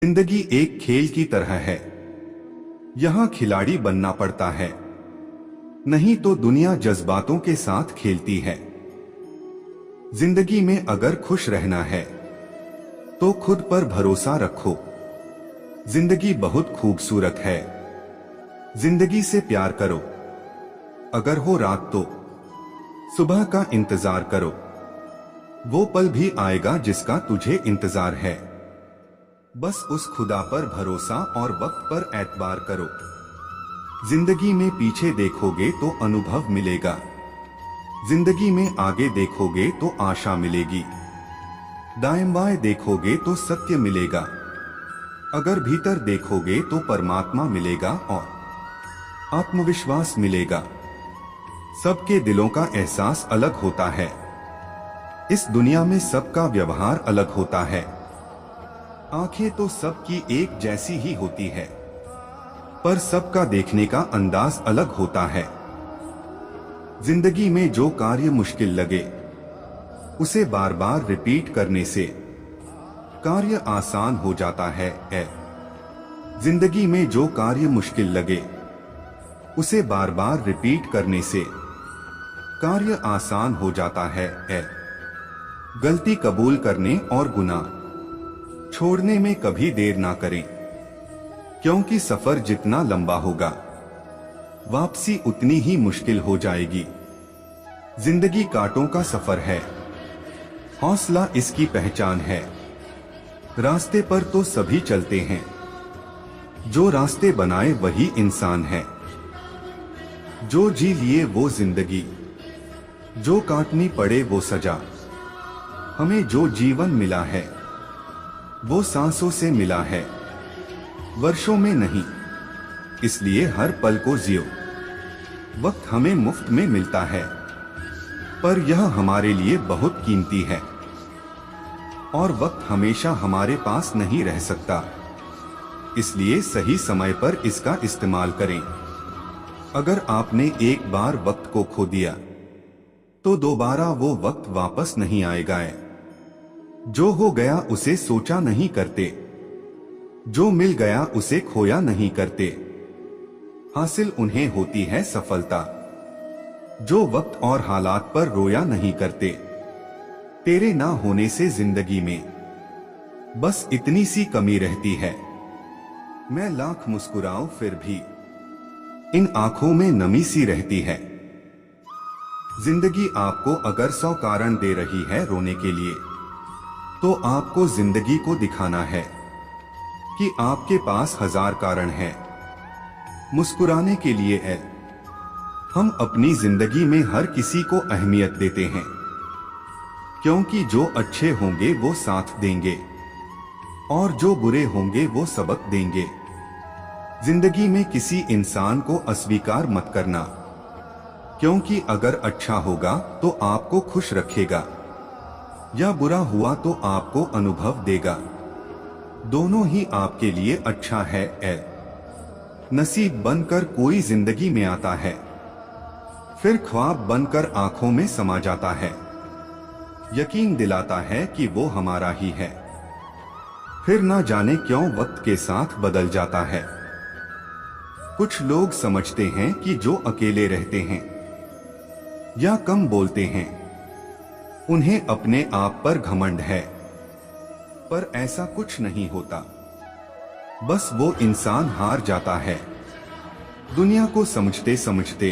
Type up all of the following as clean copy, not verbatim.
जिंदगी एक खेल की तरह है। यहाँ खिलाड़ी बनना पड़ता है, नहीं तो दुनिया जज्बातों के साथ खेलती है। जिंदगी में अगर खुश रहना है तो खुद पर भरोसा रखो। जिंदगी बहुत खूबसूरत है, जिंदगी से प्यार करो। अगर हो रात तो सुबह का इंतजार करो। वो पल भी आएगा जिसका तुझे इंतजार है। बस उस खुदा पर भरोसा और वक्त पर एतबार करो। जिंदगी में पीछे देखोगे तो अनुभव मिलेगा, जिंदगी में आगे देखोगे तो आशा मिलेगी। दाएं बाएं देखोगे तो सत्य मिलेगा, अगर भीतर देखोगे तो परमात्मा मिलेगा और आत्मविश्वास मिलेगा। सबके दिलों का एहसास अलग होता है, इस दुनिया में सबका व्यवहार अलग होता है। आंखें तो सबकी एक जैसी ही होती है, पर सबका देखने का अंदाज अलग होता है। जिंदगी में जो कार्य मुश्किल लगे उसे बार बार रिपीट करने से कार्य आसान हो जाता है। जिंदगी में जो कार्य मुश्किल लगे उसे बार बार रिपीट करने से कार्य आसान हो जाता है। गलती कबूल करने और गुनाह छोड़ने में कभी देर ना करें, क्योंकि सफर जितना लंबा होगा वापसी उतनी ही मुश्किल हो जाएगी। जिंदगी कांटों का सफर है, हौसला इसकी पहचान है। रास्ते पर तो सभी चलते हैं, जो रास्ते बनाए वही इंसान है। जो जी लिए वो जिंदगी, जो काटनी पड़े वो सजा। हमें जो जीवन मिला है वो सांसों से मिला है, वर्षों में नहीं। इसलिए हर पल को जियो। वक्त हमें मुफ्त में मिलता है, पर यह हमारे लिए बहुत कीमती है और वक्त हमेशा हमारे पास नहीं रह सकता। इसलिए सही समय पर इसका इस्तेमाल करें। अगर आपने एक बार वक्त को खो दिया तो दोबारा वो वक्त वापस नहीं आएगा। जो हो गया उसे सोचा नहीं करते, जो मिल गया उसे खोया नहीं करते। हासिल उन्हें होती है सफलता जो वक्त और हालात पर रोया नहीं करते। तेरे ना होने से जिंदगी में बस इतनी सी कमी रहती है, मैं लाख मुस्कुराऊं फिर भी इन आंखों में नमी सी रहती है। जिंदगी आपको अगर 100 कारण दे रही है रोने के लिए, तो आपको जिंदगी को दिखाना है कि आपके पास 1000 कारण हैं मुस्कुराने के लिए है। हम अपनी जिंदगी में हर किसी को अहमियत देते हैं, क्योंकि जो अच्छे होंगे वो साथ देंगे और जो बुरे होंगे वो सबक देंगे। जिंदगी में किसी इंसान को अस्वीकार मत करना, क्योंकि अगर अच्छा होगा तो आपको खुश रखेगा या बुरा हुआ तो आपको अनुभव देगा। दोनों ही आपके लिए अच्छा है। नसीब बनकर कोई जिंदगी में आता है, फिर ख्वाब बनकर आंखों में समा जाता है। यकीन दिलाता है कि वो हमारा ही है, फिर ना जाने क्यों वक्त के साथ बदल जाता है। कुछ लोग समझते हैं कि जो अकेले रहते हैं या कम बोलते हैं उन्हें अपने आप पर घमंड है, पर ऐसा कुछ नहीं होता। बस वो इंसान हार जाता है दुनिया को समझते समझते।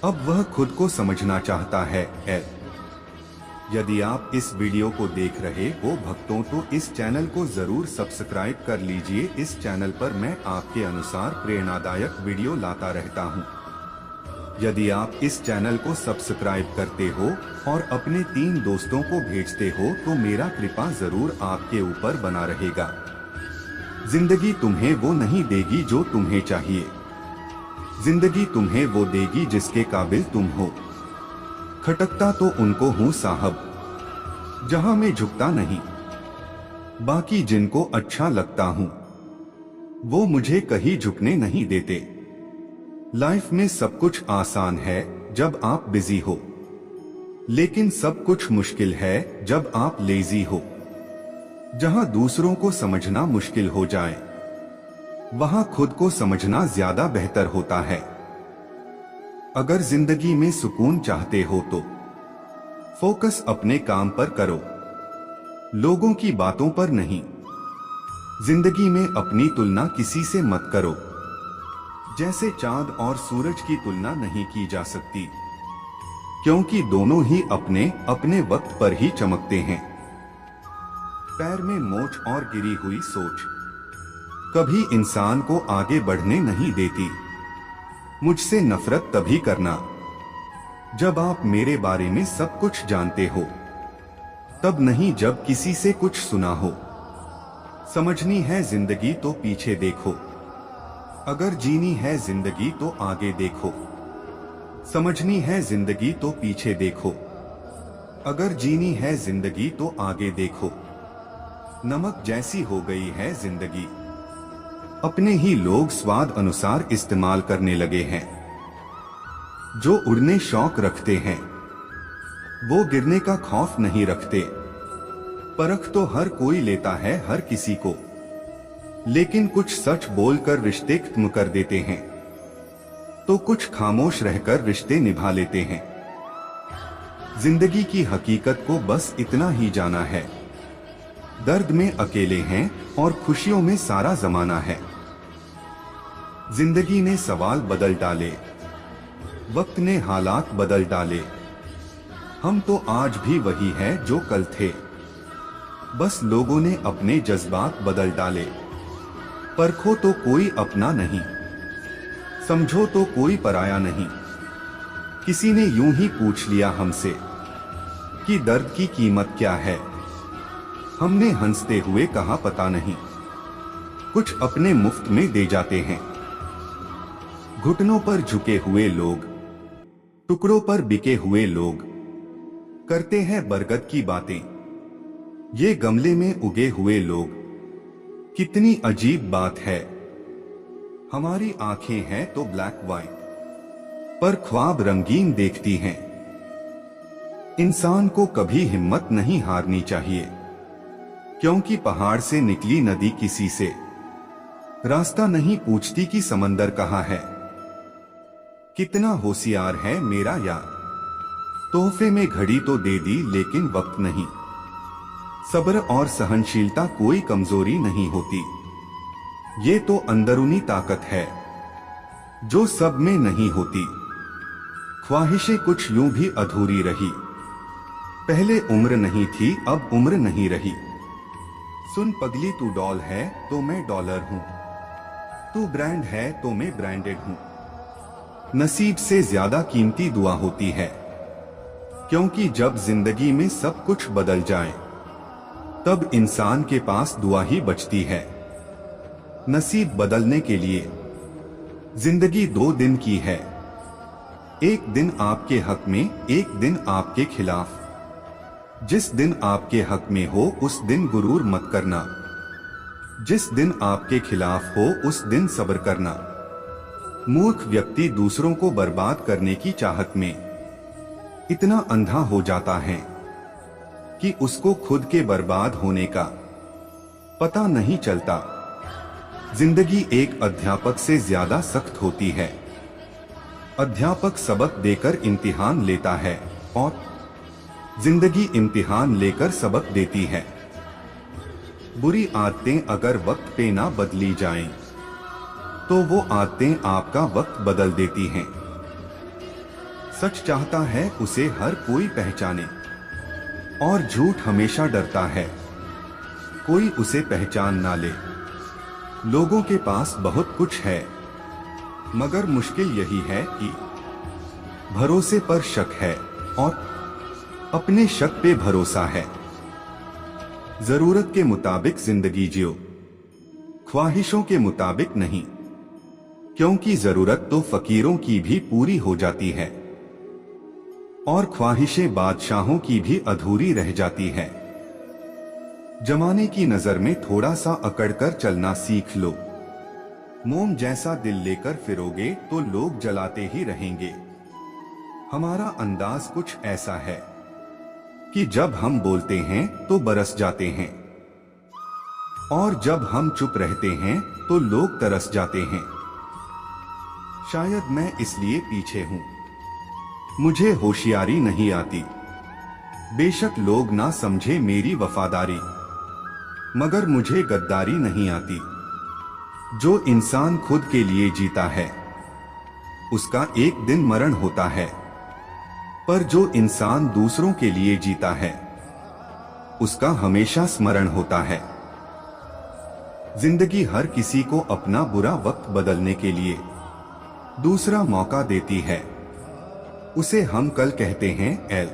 अब वह खुद को समझना चाहता है। यदि आप इस वीडियो को देख रहे हो भक्तों तो इस चैनल को जरूर सब्सक्राइब कर लीजिए। इस चैनल पर मैं आपके अनुसार प्रेरणादायक वीडियो लाता रहता हूं। यदि आप इस चैनल को सब्सक्राइब करते हो और अपने 3 दोस्तों को भेजते हो तो मेरा कृपा जरूर आपके ऊपर बना रहेगा। जिंदगी तुम्हें वो नहीं देगी जो तुम्हें चाहिए, जिंदगी तुम्हें वो देगी जिसके काबिल तुम हो। खटकता तो उनको हूँ साहब, जहां मैं झुकता नहीं। बाकी जिनको अच्छा लगता हूँ वो मुझे कहीं झुकने नहीं देते। लाइफ में सब कुछ आसान है जब आप बिजी हो, लेकिन सब कुछ मुश्किल है जब आप लेजी हो। जहां दूसरों को समझना मुश्किल हो जाए, वहां खुद को समझना ज्यादा बेहतर होता है। अगर जिंदगी में सुकून चाहते हो तो फोकस अपने काम पर करो, लोगों की बातों पर नहीं। जिंदगी में अपनी तुलना किसी से मत करो। जैसे चांद और सूरज की तुलना नहीं की जा सकती, क्योंकि दोनों ही अपने अपने वक्त पर ही चमकते हैं। पैर में मोच और गिरी हुई सोच कभी इंसान को आगे बढ़ने नहीं देती। मुझसे नफरत तभी करना जब आप मेरे बारे में सब कुछ जानते हो, तब नहीं जब किसी से कुछ सुना हो। समझनी है जिंदगी तो पीछे देखो, अगर जीनी है जिंदगी तो आगे देखो। समझनी है जिंदगी तो पीछे देखो, अगर जीनी है जिंदगी तो आगे देखो। नमक जैसी हो गई है जिंदगी, अपने ही लोग स्वाद अनुसार इस्तेमाल करने लगे हैं। जो उड़ने शौक रखते हैं वो गिरने का खौफ नहीं रखते। परख तो हर कोई लेता है हर किसी को, लेकिन कुछ सच बोलकर रिश्ते खत्म कर देते हैं, तो कुछ खामोश रहकर रिश्ते निभा लेते हैं। जिंदगी की हकीकत को बस इतना ही जाना है, दर्द में अकेले हैं और खुशियों में सारा जमाना है। जिंदगी ने सवाल बदल डाले, वक्त ने हालात बदल डाले। हम तो आज भी वही हैं जो कल थे, बस लोगों ने अपने जज्बात बदल डाले। परखो तो कोई अपना नहीं, समझो तो कोई पराया नहीं। किसी ने यूं ही पूछ लिया हमसे कि दर्द की कीमत क्या है। हमने हंसते हुए कहा पता नहीं, कुछ अपने मुफ्त में दे जाते हैं। घुटनों पर झुके हुए लोग, टुकड़ों पर बिके हुए लोग करते हैं बरगद की बातें। ये गमले में उगे हुए लोग, कितनी अजीब बात है। हमारी आंखें हैं तो ब्लैक वाइट, पर ख्वाब रंगीन देखती हैं। इंसान को कभी हिम्मत नहीं हारनी चाहिए, क्योंकि पहाड़ से निकली नदी किसी से रास्ता नहीं पूछती कि समंदर कहाँ है। कितना होशियार है मेरा यार, तोहफे में घड़ी तो दे दी लेकिन वक्त नहीं। सब्र और सहनशीलता कोई कमजोरी नहीं होती, ये तो अंदरूनी ताकत है जो सब में नहीं होती। ख्वाहिशें कुछ यूं भी अधूरी रही, पहले उम्र नहीं थी अब उम्र नहीं रही। सुन पगली तू डॉल है तो मैं डॉलर हूं, तू ब्रांड है तो मैं ब्रांडेड हूं। नसीब से ज्यादा कीमती दुआ होती है, क्योंकि जब जिंदगी में सब कुछ बदल जाए तब इंसान के पास दुआ ही बचती है। नसीब बदलने के लिए जिंदगी 2 दिन की है, एक दिन आपके हक में, एक दिन आपके खिलाफ। जिस दिन आपके हक में हो उस दिन गुरूर मत करना, जिस दिन आपके खिलाफ हो उस दिन सब्र करना। मूर्ख व्यक्ति दूसरों को बर्बाद करने की चाहत में इतना अंधा हो जाता है कि उसको खुद के बर्बाद होने का पता नहीं चलता। जिंदगी एक अध्यापक से ज्यादा सख्त होती है। अध्यापक सबक देकर इम्तिहान लेता है और जिंदगी इम्तिहान लेकर सबक देती है। बुरी आदतें अगर वक्त पे ना बदली जाएं, तो वो आदतें आपका वक्त बदल देती हैं। सच चाहता है उसे हर कोई पहचाने, और झूठ हमेशा डरता है कोई उसे पहचान ना ले। लोगों के पास बहुत कुछ है, मगर मुश्किल यही है कि भरोसे पर शक है और अपने शक पे भरोसा है। जरूरत के मुताबिक जिंदगी जियो, ख्वाहिशों के मुताबिक नहीं, क्योंकि जरूरत तो फकीरों की भी पूरी हो जाती है और ख्वाहिशें बादशाहों की भी अधूरी रह जाती है। जमाने की नजर में थोड़ा सा अकड़कर चलना सीख लो। मोम जैसा दिल लेकर फिरोगे तो लोग जलाते ही रहेंगे। हमारा अंदाज कुछ ऐसा है कि जब हम बोलते हैं तो बरस जाते हैं, और जब हम चुप रहते हैं तो लोग तरस जाते हैं। शायद मैं इसलिए पीछे हूं। मुझे होशियारी नहीं आती। बेशक लोग ना समझे मेरी वफादारी, मगर मुझे गद्दारी नहीं आती। जो इंसान खुद के लिए जीता है उसका एक दिन मरण होता है, पर जो इंसान दूसरों के लिए जीता है उसका हमेशा स्मरण होता है। जिंदगी हर किसी को अपना बुरा वक्त बदलने के लिए दूसरा मौका देती है। उसे हम कल कहते हैं एल।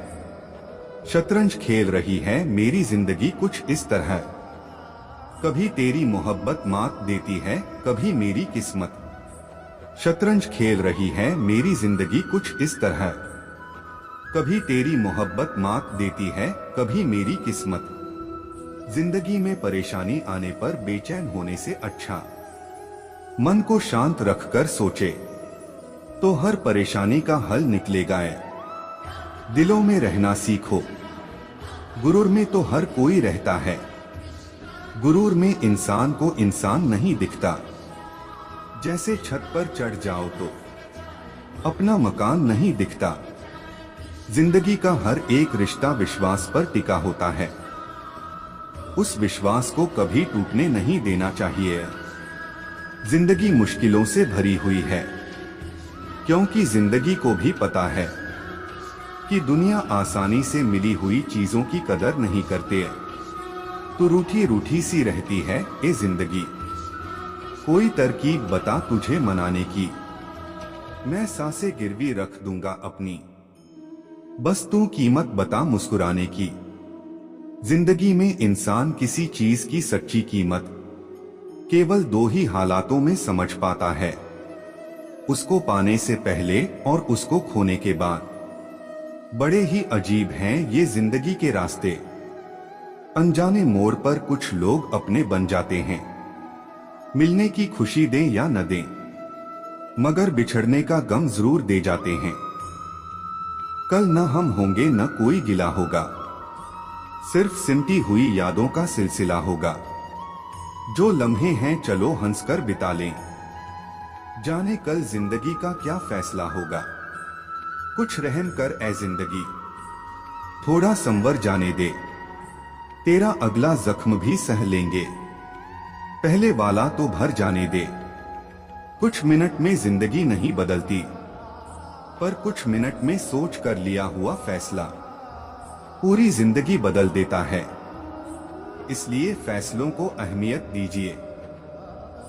शतरंज खेल रही है मेरी जिंदगी कुछ इस तरह। कभी तेरी मोहब्बत मात देती है, कभी मेरी किस्मत। शतरंज खेल रही है मेरी जिंदगी कुछ इस तरह। कभी तेरी मोहब्बत मात देती है, कभी मेरी किस्मत। जिंदगी में परेशानी आने पर बेचैन होने से अच्छा मन को शांत रखकर सोचे तो हर परेशानी का हल निकलेगा। दिलों में रहना सीखो। गुरूर में तो हर कोई रहता है। गुरूर में इंसान को इंसान नहीं दिखता। जैसे छत पर चढ़ जाओ तो अपना मकान नहीं दिखता। जिंदगी का हर एक रिश्ता विश्वास पर टिका होता है। उस विश्वास को कभी टूटने नहीं देना चाहिए। जिंदगी मुश्किलों से भरी हुई है, क्योंकि जिंदगी को भी पता है कि दुनिया आसानी से मिली हुई चीजों की कदर नहीं करते। तो रूठी रूठी सी रहती है ये जिंदगी। कोई तरकीब बता तुझे मनाने की, मैं सांसें गिरवी रख दूंगा अपनी। बस तू कीमत बता मुस्कुराने की। जिंदगी में इंसान किसी चीज की सच्ची कीमत केवल दो ही हालातों में समझ पाता है, उसको पाने से पहले और उसको खोने के बाद। बड़े ही अजीब हैं ये जिंदगी के रास्ते। अनजाने मोड़ पर कुछ लोग अपने बन जाते हैं। मिलने की खुशी दें या न दें, मगर बिछड़ने का गम जरूर दे जाते हैं। कल न हम होंगे न कोई गिला होगा, सिर्फ सिमटी हुई यादों का सिलसिला होगा। जो लम्हे हैं चलो हंसकर बिता लें, जाने कल जिंदगी का क्या फैसला होगा। कुछ रहम कर ए जिंदगी, थोड़ा संवर जाने दे, तेरा अगला जख्म भी सह लेंगे, पहले वाला तो भर जाने दे। कुछ मिनट में जिंदगी नहीं बदलती, पर कुछ मिनट में सोच कर लिया हुआ फैसला पूरी जिंदगी बदल देता है। इसलिए फैसलों को अहमियत दीजिए।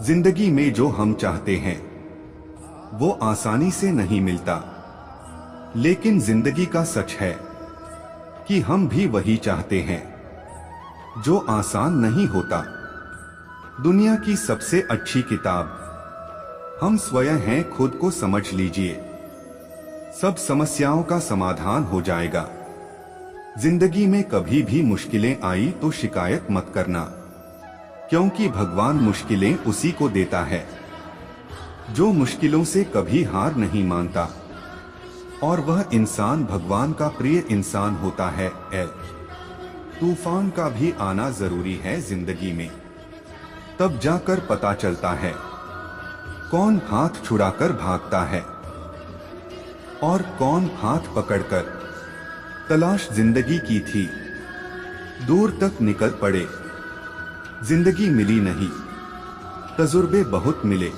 जिंदगी में जो हम चाहते हैं वो आसानी से नहीं मिलता, लेकिन जिंदगी का सच है कि हम भी वही चाहते हैं जो आसान नहीं होता। दुनिया की सबसे अच्छी किताब हम स्वयं हैं, खुद को समझ लीजिए, सब समस्याओं का समाधान हो जाएगा। जिंदगी में कभी भी मुश्किलें आई तो शिकायत मत करना, क्योंकि भगवान मुश्किलें उसी को देता है जो मुश्किलों से कभी हार नहीं मानता, और वह इंसान भगवान का प्रिय इंसान होता है। तूफान का भी आना जरूरी है जिंदगी में, तब जाकर पता चलता है कौन हाथ छुड़ाकर भागता है और कौन हाथ पकड़कर। तलाश जिंदगी की थी, दूर तक निकल पड़े, जिंदगी मिली नहीं, तजुर्बे बहुत मिले।